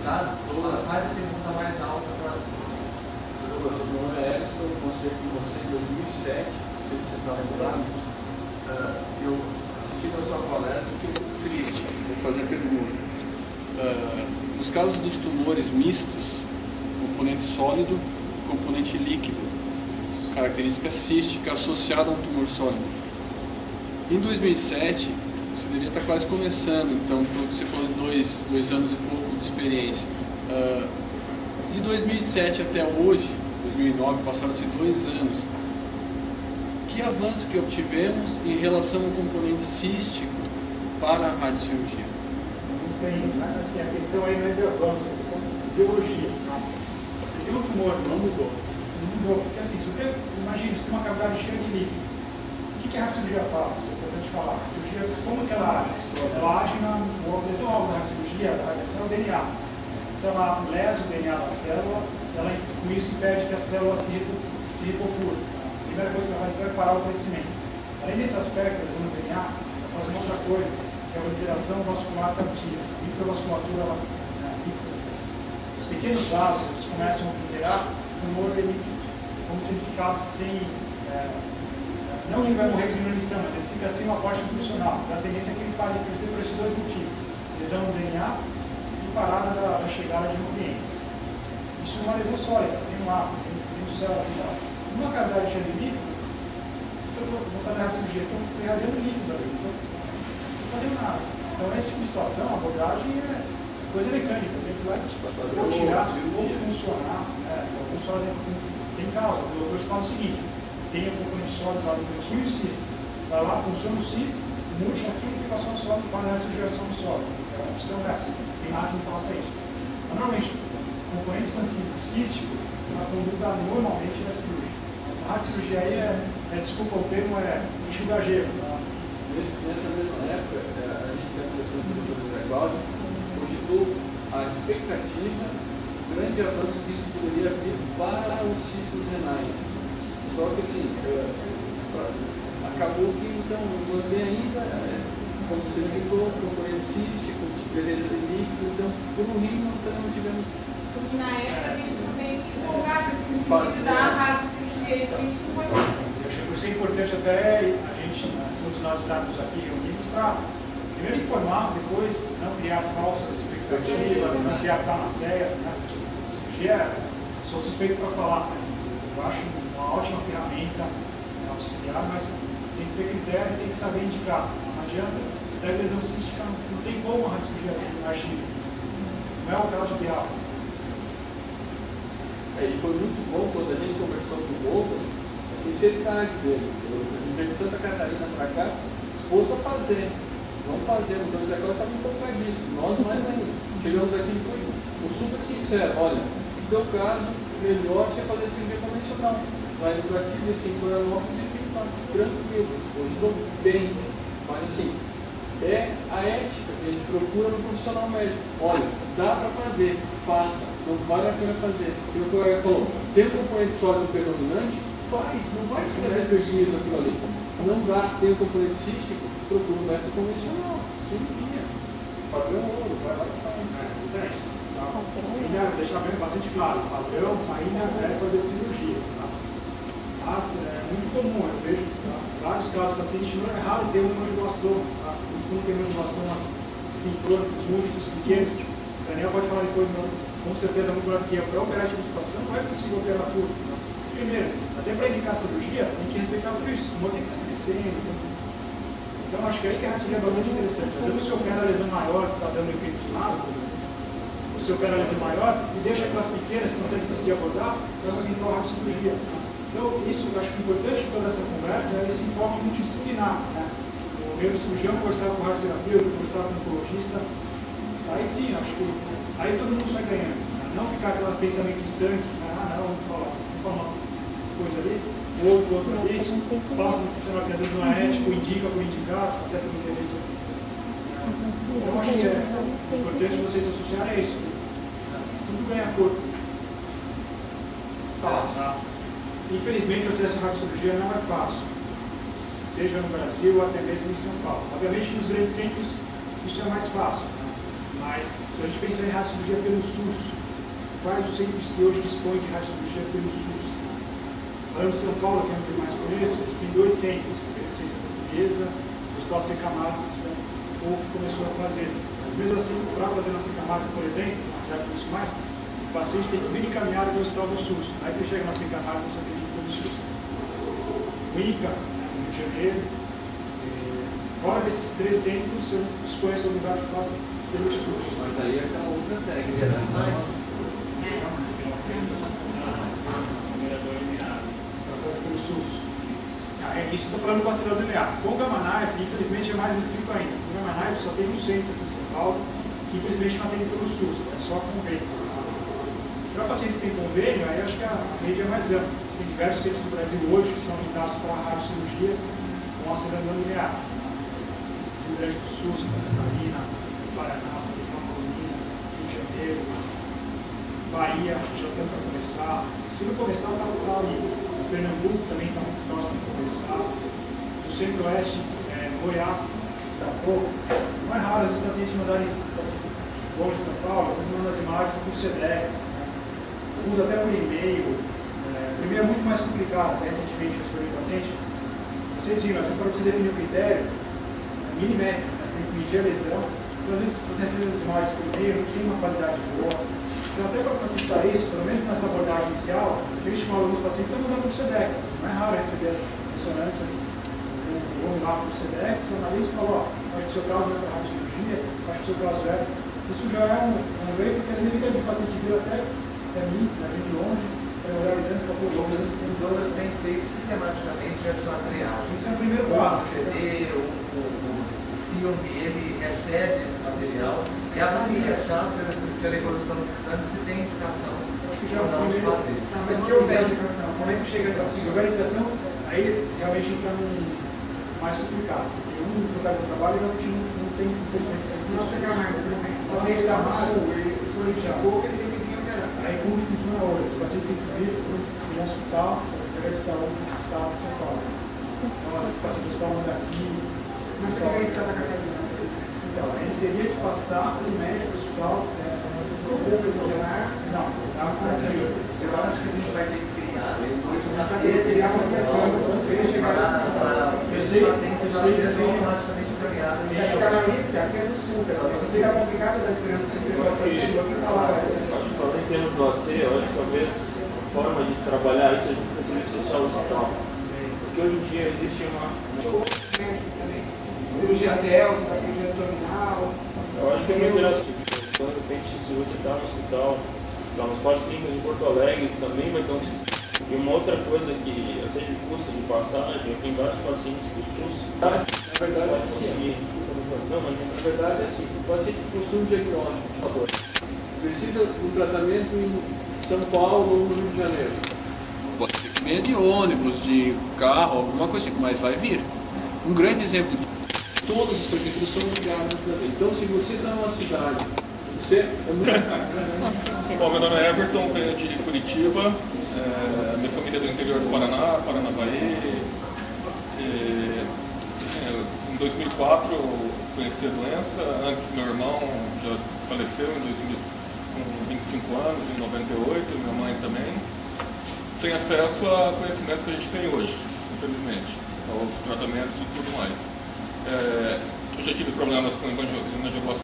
tá? Faz a pergunta mais alta para... Meu nome é Edson, eu consultei com você em 2007, não sei se você está lembrado. Eu assisti a sua palestra e fiquei muito triste. Vou fazer a pergunta. Nos casos dos tumores mistos, componente sólido e componente líquido, característica cística associada a um tumor sólido. Em 2007, você deveria estar quase começando, então, você falou de dois anos e pouco de experiência. De 2007 até hoje, 2009, passaram-se 2 anos. Que avanço que obtivemos em relação ao componente cístico para a radiocirurgia? Não tem, assim, a questão aí não é de avanço, é a questão de biologia. Tá? Você tem um tumor, não mudou. Não mudou, porque assim, imagina, você tem uma cavidade cheia de líquido. O que a radiocirurgia faz? Isso é importante falar. A radiocirurgia, como que ela age? Ela age na objeção-alvo da radiocirurgia, a radiação é o DNA. Se ela lesa o DNA da célula, ela com isso impede que a célula se repopule. A primeira coisa que ela faz é parar o crescimento. Além desse aspecto, a lesão do DNA, ela faz uma outra coisa, que é a alteração vascular tardia. A microvasculatura, os pequenos vasos, eles começam a alterar, o tumor, ele, como se ele ficasse sem... não que ele vai morrer de inanição, mas ele fica sem uma parte funcional. A tendência é que ele pare de crescer por esses 2 motivos. Lesão no DNA e parada da chegada de nutrientes. Isso é uma lesão sólida, tem um ar, tem um céu aqui. Uma cavidade cheia de líquido, eu vou fazer a radiocirurgia, então eu estou irradiando líquido ali, não estou fazendo nada. Então, nesse tipo de situação, a abordagem é coisa mecânica, eu tenho que ir lá ou tirar, ou funcionar. Alguns fazem, tem caso, o doutor fala o seguinte: tem um componente sólido lá do intestino e o cisto. Vai lá, funciona o cisto, murcha aqui e fica só no sólido, faz a radiocirurgia no sólido. É uma opção dessa. Tem nada que faça isso. Mas, normalmente, componente expansivo cístico, a conduta normalmente é cirúrgica. A radiocirurgia aí desculpa o termo, é enxugar gelo. Tá? Nessa mesma época, a gente está conversando com o Dr. José Cláudio, cogitou a expectativa, grande avanço que isso poderia vir para os cistos renais. Só que assim, acabou que então mantém ainda, como você explicou, componente cístico, presença de líquido, então por um rim não tivemos. Porque na época a gente ficou meio empolgado no sentido da radiocirurgia, a gente não pode fazer. Eu acho que por isso é importante até a gente, todos nós estarmos aqui reunidos para primeiro informar, depois não criar falsas expectativas, não criar panaceias. Né? A cirurgia, sou suspeito para falar, né? Eu acho uma ótima ferramenta auxiliar, mas tem que ter critério e tem que saber indicar. Não adianta, até lesão cística não tem como a radiocirurgia agir. Não é o caso ideal. E foi muito bom quando a gente conversou com o Douglas, a sinceridade dele. Ele veio de Santa Catarina para cá, disposto a fazer. Vamos fazer, o Dr. José Cláudio estava empolgadíssimo, nós mais ainda. Chegamos aqui e foi super sincero: olha, no teu caso, melhor você fazer cirurgia convencional. Vai para aqui, descer em Florianópolis e fica tranquilo. Hoje estou bem. Mas assim, é a ética que a gente procura no profissional médico. Olha, dá para fazer, faça. Não vale a pena fazer. E o colega falou: tem um componente sólido predominante? Faz, não vai fazer prejuízo aquilo ali. Não dá, tem um componente cístico, procura um método convencional, cirurgia. Padrão ouro, vai lá e faz. Ainda deixar bem bastante claro: o padrão ainda é fazer cirurgia. Tá? Mas é muito comum, eu vejo vários casos de pacientes, não é raro ter um angioblastoma. Tá? Não tem angioblastomas sincrônicos, múltiplos, pequenos. O Daniel pode falar depois, com certeza muito melhor do que eu. Para operar essa situação, não é possível operar tudo. Primeiro, até para indicar a cirurgia, tem que respeitar tudo isso. O tumor tem que estar crescendo. Então, acho que aí que a radiocirurgia é bastante interessante. Às vezes, o seu opera a lesão maior, que está dando efeito de massa, o seu opera a lesão maior e deixa aquelas pequenas que não tem conseguir abordar para aumentar a radiocirurgia. Então, isso eu acho que é importante em toda essa conversa é esse enfoque multidisciplinar. Né? O meu cirurgião conversar com o radioterapeuta, conversar com o oncologista. Aí sim, acho que aí todo mundo sai ganhando. Né? Não ficar aquele pensamento estanque, né? Não, vamos falar uma coisa ali, outro ali, passa no profissional que às vezes não é ético, indica por indicar, até por interesse. Então, acho que é importante vocês se associarem a isso. Tudo ganha corpo. Tá. Infelizmente, o acesso à radiocirurgia não é fácil, seja no Brasil ou até mesmo em São Paulo. Obviamente, nos grandes centros, isso é mais fácil. Né? Mas se a gente pensar em radiocirurgia pelo SUS, quais os centros que hoje dispõem de radiocirurgia pelo SUS? Falando de São Paulo, que é o que eu mais conheço, eles têm 2 centros, a Beneficência Portuguesa, o Hospital C. Camargo, que pouco começou a fazer. Mas mesmo assim, para fazer na C. Camargo, por exemplo, já que isso mais, o paciente tem que vir encaminhado para o Hospital do SUS. Aí que ele chega na C. Camargo, você tem que ir pelo SUS. O INCA, no Rio de Janeiro, fora desses 3 centros, eu desconheço algum lugar que faça pelo SUS. Mas aí é aquela outra técnica, né? Mas Para fazer pelo SUS. Isso estou falando do acelerador linear. Com o Gamma Knife, infelizmente, é mais restrito ainda. O Gamma Knife só tem um centro aqui em São Paulo, que infelizmente não atende pelo SUS, é só convênio. Para pacientes que têm convênio, aí acho que a rede é mais ampla. Existem diversos centros no Brasil hoje que são habilitados para radiocirurgias com acelerador linear. Rio Grande do Sul, Santa Catarina, Paraná, São Paulo, Minas, Rio de Janeiro, Bahia, já estamos para começar. Se não começar, está ali. O Pernambuco também está muito próximo de começar. O Centro-Oeste, Goiás, está pouco. Não é raro os pacientes mandarem longe de São Paulo, às vezes mandam as imagens do SEDEX, alguns até por e-mail. O e-mail é muito mais complicado. Recentemente, eu escolhi o paciente. Vocês viram, às vezes para você definir o critério, milimétrico, mas tem que medir a lesão. Então, às vezes você recebe as imagens por e-mail, não tem uma qualidade boa. Então, até para facilitar isso, pelo menos nessa abordagem inicial, eu estimulo alguns pacientes a mandar para o SEDEX. Não é raro receber as ressonâncias. Vamos lá para o SEDEX, o analista fala, acho que o seu caso é para radiocirurgia, acho que o seu caso é. Isso já é um erro, porque às vezes o paciente vira até mim, vem de longe, para olhar o exame e falar, o Douglas tem feito sistematicamente essa triagem. Isso é o primeiro O passo. CD, o filme, ele recebe esse material e avalia já pela evolução dos exames se tem indicação ou não de fazer. Se houver indicação, como é que chega até o Se houver indicação, aí realmente entra mais complicado. Porque um dos lugares do trabalho realmente não tem, infelizmente, Nossa Camargo, por exemplo, o Nossa paciente está no Camargo, sul, ele solicitou que ele tem que vir operar. aí como que funciona hoje? Esse paciente tem que vir para um hospital, da Secretaria de Saúde do Estado de São Paulo. Então, esse paciente do hospital manda aqui. Na Secretaria de Santa Catarina. Então, ele teria que passar para o médico do hospital. Não, não conseguiu. Eu acho que a gente vai ter que criar depois uma Ele rede teria qualquer coisa, se ele chegar para esse paciente já seja automaticamente encaminhado. Ele vai ficar na lista, aqui é do sul, fica complicado das crianças que o pessoal está aqui falar. Falando em termos do AC, eu acho que talvez a forma de trabalhar isso é de serviço social do hospital. Porque hoje em dia existe uma. Médicos também. Cirurgia pélvica, cirurgia abdominal. Eu acho que é muito interessante. Então, de repente, se você está no hospital, nos clínicas em Porto Alegre também vai ter um. E uma outra coisa que até de custo de passagem, eu tenho vários pacientes do SUS. Na verdade é assim. Não, mas na verdade é assim. O paciente possui um diagnóstico de dor. Precisa de um tratamento em São Paulo ou no Rio de Janeiro. Pode ser que venha de ônibus, de carro, alguma coisa assim, mas vai vir. Um grande exemplo de Todas as prefeituras são ligadas no tratamento. Então, se você está numa cidade, você é muito. Bom, meu nome é Everton, venho de Curitiba. Minha família é do interior do Paraná, Paranavaí. Em 2004 eu conheci a doença. Antes meu irmão já faleceu em 2000, com 25 anos, em 98, minha mãe também. Sem acesso a conhecimento que a gente tem hoje, infelizmente, aos tratamentos e tudo mais. Eu já tive problemas com hemangioplastia